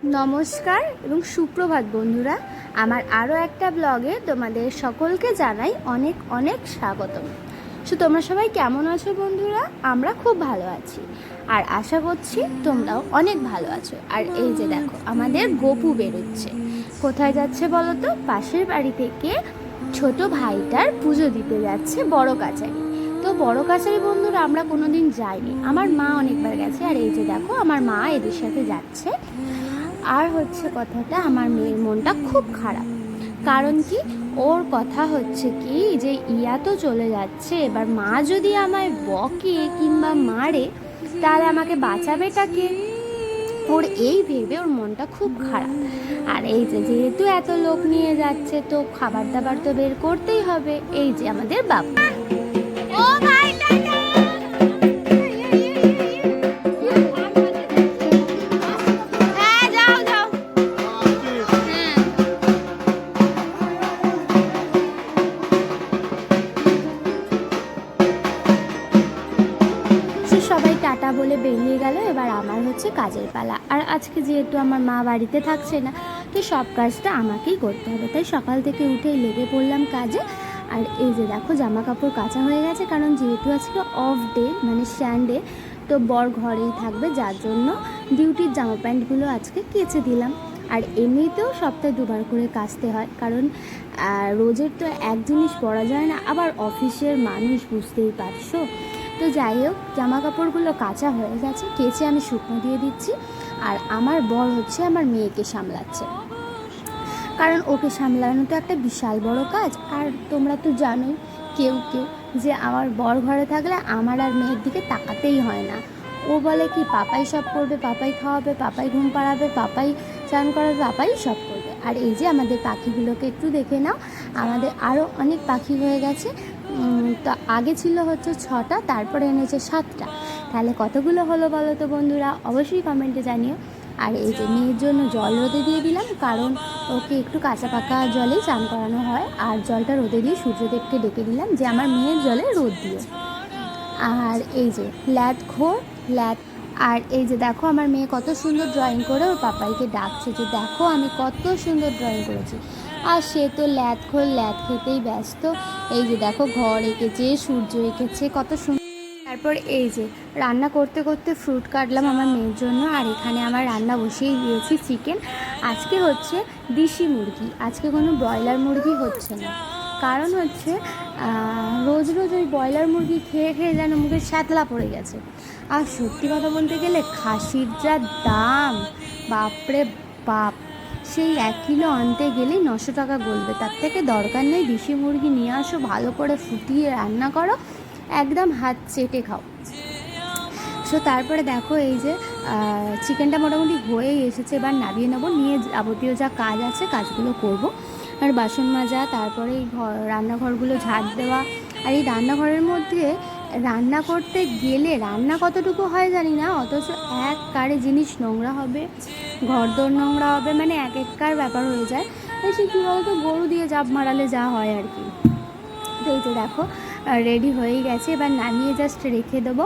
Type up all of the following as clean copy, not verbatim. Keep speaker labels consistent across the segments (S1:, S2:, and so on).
S1: নমস্কার এবং সুপ্রভাত বন্ধুরা, আমার আরও একটা ব্লগে তোমাদের সকলকে জানাই অনেক অনেক স্বাগতম। তোমরা সবাই কেমন আছো বন্ধুরা? আমরা খুব ভালো আছি আর আশা করছি তোমরাও অনেক ভালো আছো। আর এই যে দেখো, আমাদের গপু বেরোচ্ছে। কোথায় যাচ্ছে বলো তো? পাশের বাড়ি থেকে ছোট ভাইটার পুজো দিতে যাচ্ছে বড় কাছারি। তো বড় কাছারি বন্ধুরা আমরা কোনোদিন যাইনি, আমার মা অনেকবার গেছে। আর এই যে দেখো, আমার মা এদের সাথে যাচ্ছে। আর হচ্ছে কথাটা, আমার মেয়ের মনটা খুব খারাপ। কারণ কি, ওর কথা হচ্ছে কি যে ইয়া তো চলে যাচ্ছে, এবার মা যদি আমায় বকে কিংবা মারে তাহলে আমাকে বাঁচাবেটাকে, ওর এই ভেবে ওর মনটা খুব খারাপ। আর এই যে যেহেতু এত লোক নিয়ে যাচ্ছে, তো খাবার দাবার তো বের করতেই হবে। এই যে আমাদের বাবু। ও ভাই টাটা। সবাই টাটা বলে বেরিয়ে গেল। এবার আমার হচ্ছে কাজের পালা। আর আজকে যেহেতু আমার মা বাড়িতে থাকছে না, তো সব কাজটা আমাকেই করতে হবে, তাই সকাল থেকে উঠেই লেগে পড়লাম কাজে। আর এই যে দেখো, জামা কাপড় কাচা হয়ে গেছে, কারণ যেহেতু আজকে অফ ডে মানে সানডে, তো বর ঘরেই থাকবে, যার জন্য ডিউটির জামা প্যান্টগুলো আজকে কেচে দিলাম। আর এমনিতেও সপ্তাহে দুবার করে কাচতে হয়, কারণ রোজের তো এক জিনিস পরা যায় না, আবার অফিসের মানুষ, বুঝতেই পারছো। তো যাই হোক, জামা কাপড়গুলো কাচা হয়ে গেছে, কেচে আমি শুকনো দিয়ে দিচ্ছি। আর আমার বর হচ্ছে আমার মেয়েকে সামলাচ্ছে, কারণ ওকে সামলানো তো একটা বিশাল বড় কাজ। আর তোমরা তো জানোই কেউ কেউ যে আমার বর ঘরে থাকলে আমার আর মেয়ের দিকে তাকাতেই হয় না। ও বলে কি, পাপাই সব করবে, পাপাই খাওয়াবে, পাপাই ঘুম পাড়াবে, পাপাই চান করাবে, পাপাই সব করবে। আর এই যে আমাদের পাখিগুলোকে একটু দেখে নাও, আমাদের আরও অনেক পাখি হয়ে গেছে। তো আগে ছিল হচ্ছে 6টা, তারপরে এনেছে 7টা। তাহলে কতগুলো হলো বলো তো বন্ধুরা? অবশ্যই কমেন্টে জানিও। আর এই যে মেয়ের জন্য জল রোদে দিয়ে দিলাম, কারণ ওকে একটু কাঁচা পাকা জলেই চান করানো হয়। আর জলটা রোদে দিয়ে সূর্যদেবকে ডেকে দিলাম যে আমার মেয়ের জলে রোদ দিয়ে। আর এই যে ল্যাদ। আর এই যে দেখো, আমার মেয়ে কত সুন্দর ড্রয়িং করে ওর পাপাইকে ডাকছে যে দেখো আমি কত সুন্দর ড্রয়িং করেছি। আর সে তো ল্যাদ খেতেই ব্যস্ত। এই যে দেখো, ঘর এঁকেছে, সূর্য এঁকেছে, কত সুন্দর। তারপর এই যে রান্না করতে করতে ফ্রুট কাটলাম আমার মেয়ের জন্য। আর এখানে আমার রান্না বসিয়েই দিয়েছি চিকেন। আজকে হচ্ছে দেশি মুরগি, আজকে কোনো ব্রয়লার মুরগি হচ্ছে না। কারণ হচ্ছে রোজ রোজ ওই ব্রয়লার মুরগি খেয়ে খেয়ে যেন মুখে শ্যাতলা পড়ে গেছে। আর সত্যি কথা বলতে গেলে খাসির যা দাম, বাপরে বাপ, সেই 1 কিলো আনতে গেলেই 900 টাকা গলবে। তার থেকে দরকার নেই, দেশি মুরগি নিয়ে আসো, ভালো করে ফুটিয়ে রান্না করো, একদম হাত চেটে খাও। তারপরে দেখো, এই যে চিকেনটা মোটামুটি হয়েই এসেছে, এবার নামিয়ে নেবো, নিয়ে যাবতীয় যা কাজ আছে কাজগুলো করব। আর বাসন মাজা, তারপরে এই রান্নাঘরগুলো ঝাড় দেওয়া। আর এই রান্নাঘরের মধ্যে রান্না করতে গেলে রান্না কতটুকু হয় জানি না, অথচ এক কারে জিনিস নোংরা হবে, ঘরদোর নোংরা হবে, মানে এক এককার ব্যাপার হয়ে যায়। সে কী বলতো, গরু দিয়ে জাপ মারালে যা হয় আর কি। তো এই যে দেখো, রেডি হয়েই গেছে, এবার নামিয়ে জাস্ট রেখে দেবো।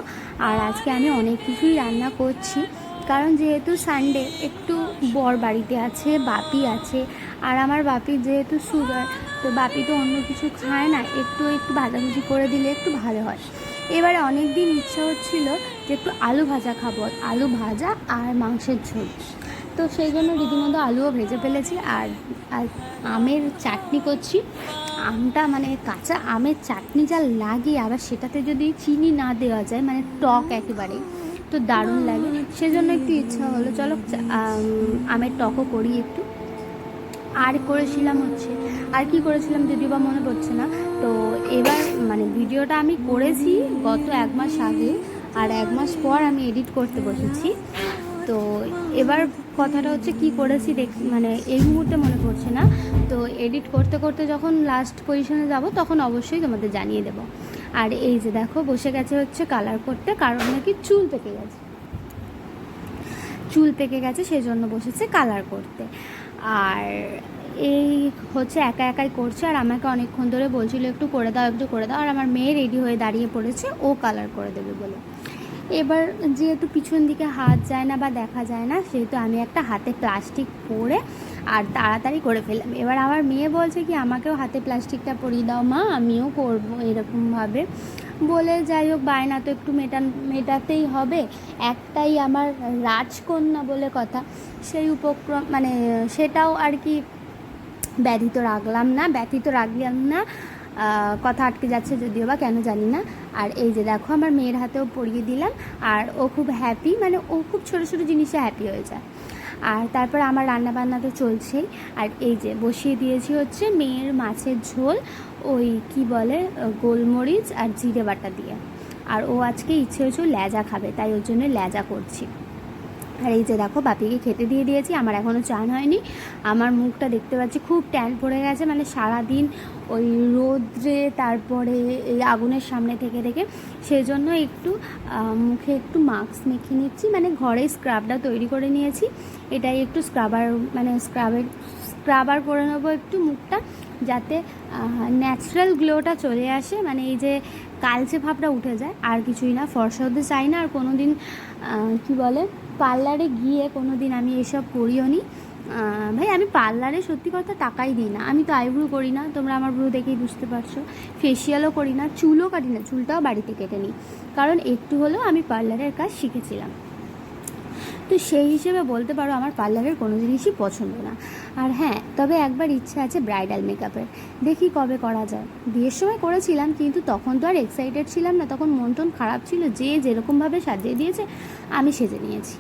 S1: আর আজকে আমি অনেক কিছুই রান্না করছি, কারণ যেহেতু সানডে, একটু বর বাড়িতে আছে, বাপি আছে। আর আমার বাপির যেহেতু সুগার, তো বাপি তো অন্য কিছু খায় না, একটু ভাজাভুজি করে দিলে একটু ভালো হয়। এবারে অনেক দিন ইচ্ছা হচ্ছিল যে একটু আলু ভাজা খাবো, আলু ভাজা আর মাংসের ঝোল। তো সেই জন্য রীতিমতো আলুও ভেজে ফেলেছি। আর আমের চাটনি করছি। আমটা মানে কাঁচা আমের চাটনি যা লাগে, আবার সেটাতে যদি চিনি না দেওয়া যায়, মানে টক একেবারে, তো দারুণ লাগে। সেজন্য একটু ইচ্ছা হলো, চলো আমের টকও করি একটু। আর করেছিলাম হচ্ছে, আর কি করেছিলাম যদিও বা মনে পড়ছে না। তো এবার মানে ভিডিওটা আমি করেছি গত 1 মাস আগে, আর 1 মাস পর আমি এডিট করতে বসেছি। তো এবার কথাটা হচ্ছে কি করেছি মানে এই মুহূর্তে মনে পড়ছে না। তো এডিট করতে করতে যখন লাস্ট পজিশনে যাব, তখন অবশ্যই তোমাদের জানিয়ে দেব। আর এই যে দেখো, বসে গেছে হচ্ছে কালার করতে, কারণ নাকি চুল পেকে গেছে, সেই জন্য বসেছে কালার করতে। আর এই হচ্ছে একা একাই করছে, আর আমাকে অনেকক্ষণ ধরে বলছিল একটু করে দাও। আর আমার মেয়ে রেডি হয়ে দাঁড়িয়ে পড়েছে, ও কালার করে দেবে বলে। এবার যেহেতু পিছন দিকে হাত যায় না বা দেখা যায় না, সেহেতু আমি একটা হাতে প্লাস্টিক পরে আর তাড়াতাড়ি করে ফেললাম। এবার আমার মেয়ে বলছে কি আমাকেও হাতে প্লাস্টিকটা পরিয়ে দাও মা, আমিও করবো এরকমভাবে বলে, যাই হোক বায়না তো একটু মেটাতেই হবে, একটাই আমার রাজকন্যা বলে কথা, সেই উপক্রম মানে সেটাও আর কি ব্যথিত রাখলাম না। কথা আটকে যাচ্ছে যদিও বা কেন জানি না। আর এই যে দেখো আমার মেয়ের হাতেও পরিয়ে দিলাম, আর ও খুব হ্যাপি, মানে ও খুব ছোটো ছোটো জিনিসে হ্যাপি হয়ে যায়। আর তারপর আমার রান্নাবান্না তো চলছেই। আর এই যে বসিয়ে দিয়েছি হচ্ছে মেয়ের মাছের ঝোল, ওই কি বলে গোলমরিচ আর জিরে বাটা দিয়ে। আর ও আজকে ইচ্ছে হচ্ছে ল্যাজা খাবে, তাই ওর জন্য ল্যাজা করছি। আর এই যে দেখো বাপিকে খেতে দিয়ে দিয়েছি, আমার এখনও চান হয়নি। আমার মুখটা দেখতে পাচ্ছি খুব ট্যান পড়ে গেছে, মানে সারাদিন ওই রোদ্রে তারপরে এই আগুনের সামনে থেকে সেই জন্য একটু মুখে একটু মাস্ক মেখে নিচ্ছি, মানে ঘরে স্ক্রাবটা তৈরি করে নিয়েছি, এটাই একটু স্ক্রাবার করে নেবো একটু মুখটা, যাতে ন্যাচারাল গ্লোটা চলে আসে, মানে এই যে কালচে ভাবটা উঠে যায়, আর কিছুই না। ফর্সা হতে চাই না, আর কোনো দিন কী বলে পার্লারে গিয়ে কোনো দিন আমি এসব করিও নি ভাই। আমি পার্লারে সত্যি কথা টাকাই দিই না, আমি তো আইব্রু করি না, তোমরা আমার ব্রু দেখেই বুঝতে পারছো, ফেসিয়ালও করি না, চুলও কাটি না, চুলটাও বাড়িতে কেটে নিই, কারণ একটু হলেও আমি পার্লারের কাজ শিখেছিলাম। তো সেই হিসেবে বলতে পারো আমার পার্লারের কোনো জিনিসই পছন্দ না। আর হ্যাঁ, তবে একবার ইচ্ছা আছে ব্রাইডাল মেকআপের, দেখি কবে করা যায়। বিয়ের সময় করেছিলাম, কিন্তু তখন তো আর এক্সাইটেড ছিলাম না, তখন মন টন খারাপ ছিল, যে যেরকমভাবে সাজিয়ে দিয়েছে আমি সেজে নিয়েছি।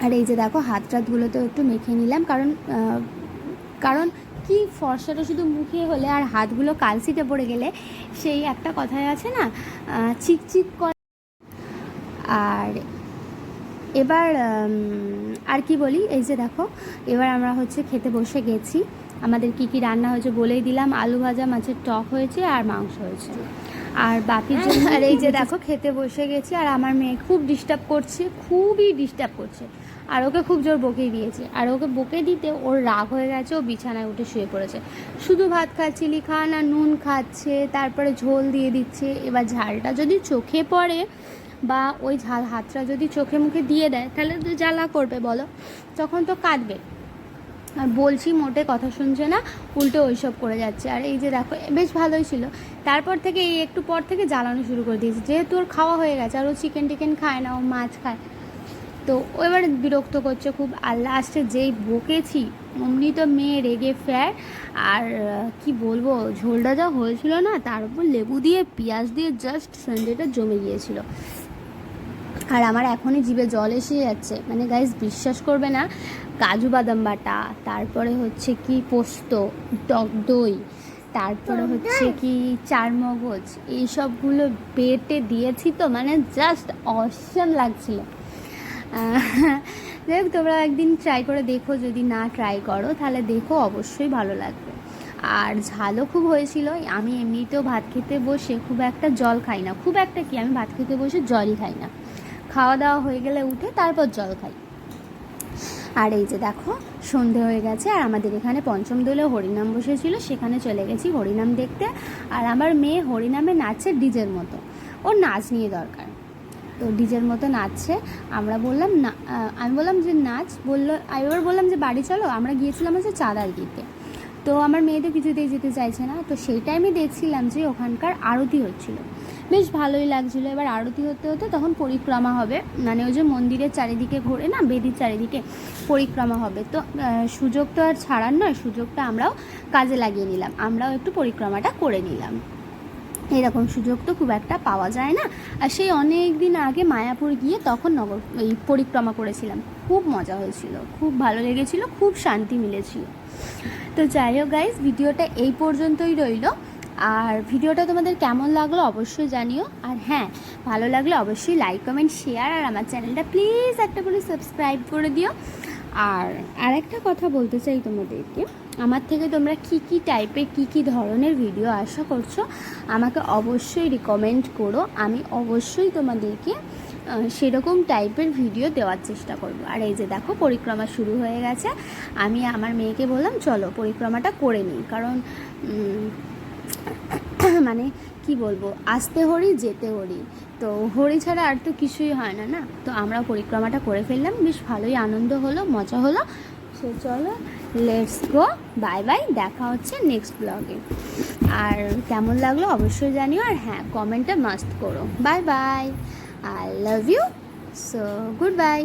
S1: আর এই যে দেখো হাত টাতগুলোতেও একটু মেখে নিলাম, কারণ কি ফর্সাটা শুধু মুখে হলে আর হাতগুলো কালসিটে পড়ে গেলে সেই একটা কথাই আছে না, চিকচিক করে। আর এবার আর কি বলি, এই যে দেখো এবার আমরা হচ্ছে খেতে বসে গেছি। আমাদের কি কি রান্না হয়েছে বলেই দিলাম, আলু ভাজা, মাছের টক হয়েছে আর মাংস হয়েছে। আর বাপির জন্য আর এই যে দেখো খেতে বসে গেছি। আর আমার মেয়ে খুবই ডিস্টার্ব করছে, আর ওকে খুব জোর বকেই দিয়েছে। আর ওকে বকে দিতে ওর রাগ হয়ে গেছে, ও বিছানায় উঠে শুয়ে পড়েছে, শুধু ভাত খাচ্ছিলি খা না, নুন খাচ্ছে, তারপরে ঝোল দিয়ে দিচ্ছে। এবার ঝালটা যদি চোখে পড়ে বা ওই ঝাল হাতটা যদি চোখে মুখে দিয়ে দেয়, তাহলে তো জ্বালা করবে বলো, তখন তো কাঁদবে। আর বলছি মোটে কথা শুনছে না, উল্টো ওইসব করে যাচ্ছে। আর এই যে দেখো বেশ ভালোই ছিল, তারপর থেকে এই একটু পর থেকে জ্বালানো শুরু করে দিয়েছে, যেহেতু ওর খাওয়া হয়ে গেছে, আর ও চিকেন টিকেন খায় না, ও মাছ খায়, তো ও এবার বিরক্ত করছে খুব। আর লাস্টে যেই বকেছি অমনি তো মেয়ে রেগে ফের। আর কি বলবো, ঝোলটা যা হয়েছিল না, তার উপর লেবু দিয়ে পেঁয়াজ দিয়ে জাস্ট সন্ধ্যেটা জমে গিয়েছিল। আর আমার এখনই জিভে জল এসে যাচ্ছে, মানে গাইস বিশ্বাস করবে না, কাজু বাদাম বাটা, তারপরে হচ্ছে কি পোস্ত, টক দই, তারপরে হচ্ছে কি চারমগজ, এইসবগুলো বেটে দিয়েছি, তো মানে জাস্ট অসাম লাগছিল। যাই হোক তোমরা একদিন ট্রাই করে দেখো, যদি না ট্রাই করো তাহলে দেখো, অবশ্যই ভালো লাগবে। আর ঝালও খুব হয়েছিল। আমি এমনিতেও ভাত খেতে বসে খুব একটা জল খাই না, খুব একটা কি, আমি ভাত খেতে বসে জলই খাই না, খাওয়া দাওয়া হয়ে গেলে উঠে তারপর জল খাই। আর এই যে দেখো সন্ধে হয়ে গেছে, আর আমাদের এখানে পঞ্চম দোলে হরিনাম বসেছিল, সেখানে চলে গেছি হরিনাম দেখতে। আর আমার মেয়ে হরিনামে নাচছে ডিজের মতো, ওর নাচ নিয়ে দরকার, তো ডিজের মতো নাচছে। আমরা বললাম না, আমি বললাম যে নাচ, বললো, আমি এবার বললাম যে বাড়ি চলো, আমরা গিয়েছিলাম হচ্ছে চাঁদার দিতে। তো আমার মেয়ে তো কিছুতেই যেতে চাইছে না, তো সেই টাইমে দেখছিলাম যে ওখানকার আরতি হচ্ছিল, বেশ ভালোই লাগছিলো। এবার আরতি হতে হতে তখন পরিক্রমা হবে, মানে ওই যে মন্দিরের চারিদিকে ঘোরে না, বেদির চারিদিকে পরিক্রমা হবে, তো সুযোগ তো আর ছাড়ার নয়, সুযোগটা আমরাও কাজে লাগিয়ে নিলাম, আমরাও একটু পরিক্রমাটা করে নিলাম। এরকম সুযোগ তো খুব একটা পাওয়া যায় না। আর সেই অনেক দিন আগে মায়াপুর গিয়ে তখন এই পরিক্রমা করেছিলাম, খুব মজা হয়েছিল, খুব ভালো লেগেছিল, খুব শান্তি মিলেছিল। তো যাই হোক গাইজ, ভিডিওটা এই পর্যন্তই রইল। আর ভিডিওটা তোমাদের কেমন লাগলো অবশ্যই জানিও। আর হ্যাঁ, ভালো লাগলে অবশ্যই লাইক কমেন্ট শেয়ার, আর আমার চ্যানেলটা প্লিজ একটা করে সাবস্ক্রাইব করে দিও। আর আরেকটা কথা বলতে চাই তোমাদেরকে, আমার থেকে তোমরা কি টাইপের কি ধরনের ভিডিও আশা করছো আমাকে অবশ্যই রিকমেন্ড করো, আমি অবশ্যই তোমাদেরকে সেরকম টাইপের ভিডিও দেওয়ার চেষ্টা করব। আর এই যে দেখো পরিক্রমা শুরু হয়ে গেছে, আমি আমার মেয়েকে বললাম চলো পরিক্রমাটা করে নিই, কারণ মানে কি বলবো, আসতে হরি যেতে হরি, তো হরি ছাড়া আর তো কিছুই হয় না না। তো আমরা পরিক্রমাটা করে ফেললাম, বেশ ভালোই আনন্দ হলো, মজা হলো। সো চলো, লেটস গো, বাই বাই, দেখা হচ্ছে নেক্সট ব্লগে। আর কেমন লাগলো অবশ্যই জানিও, আর হ্যাঁ, কমেন্টটা মাস্ট করো। Bye bye, I love you, so good by.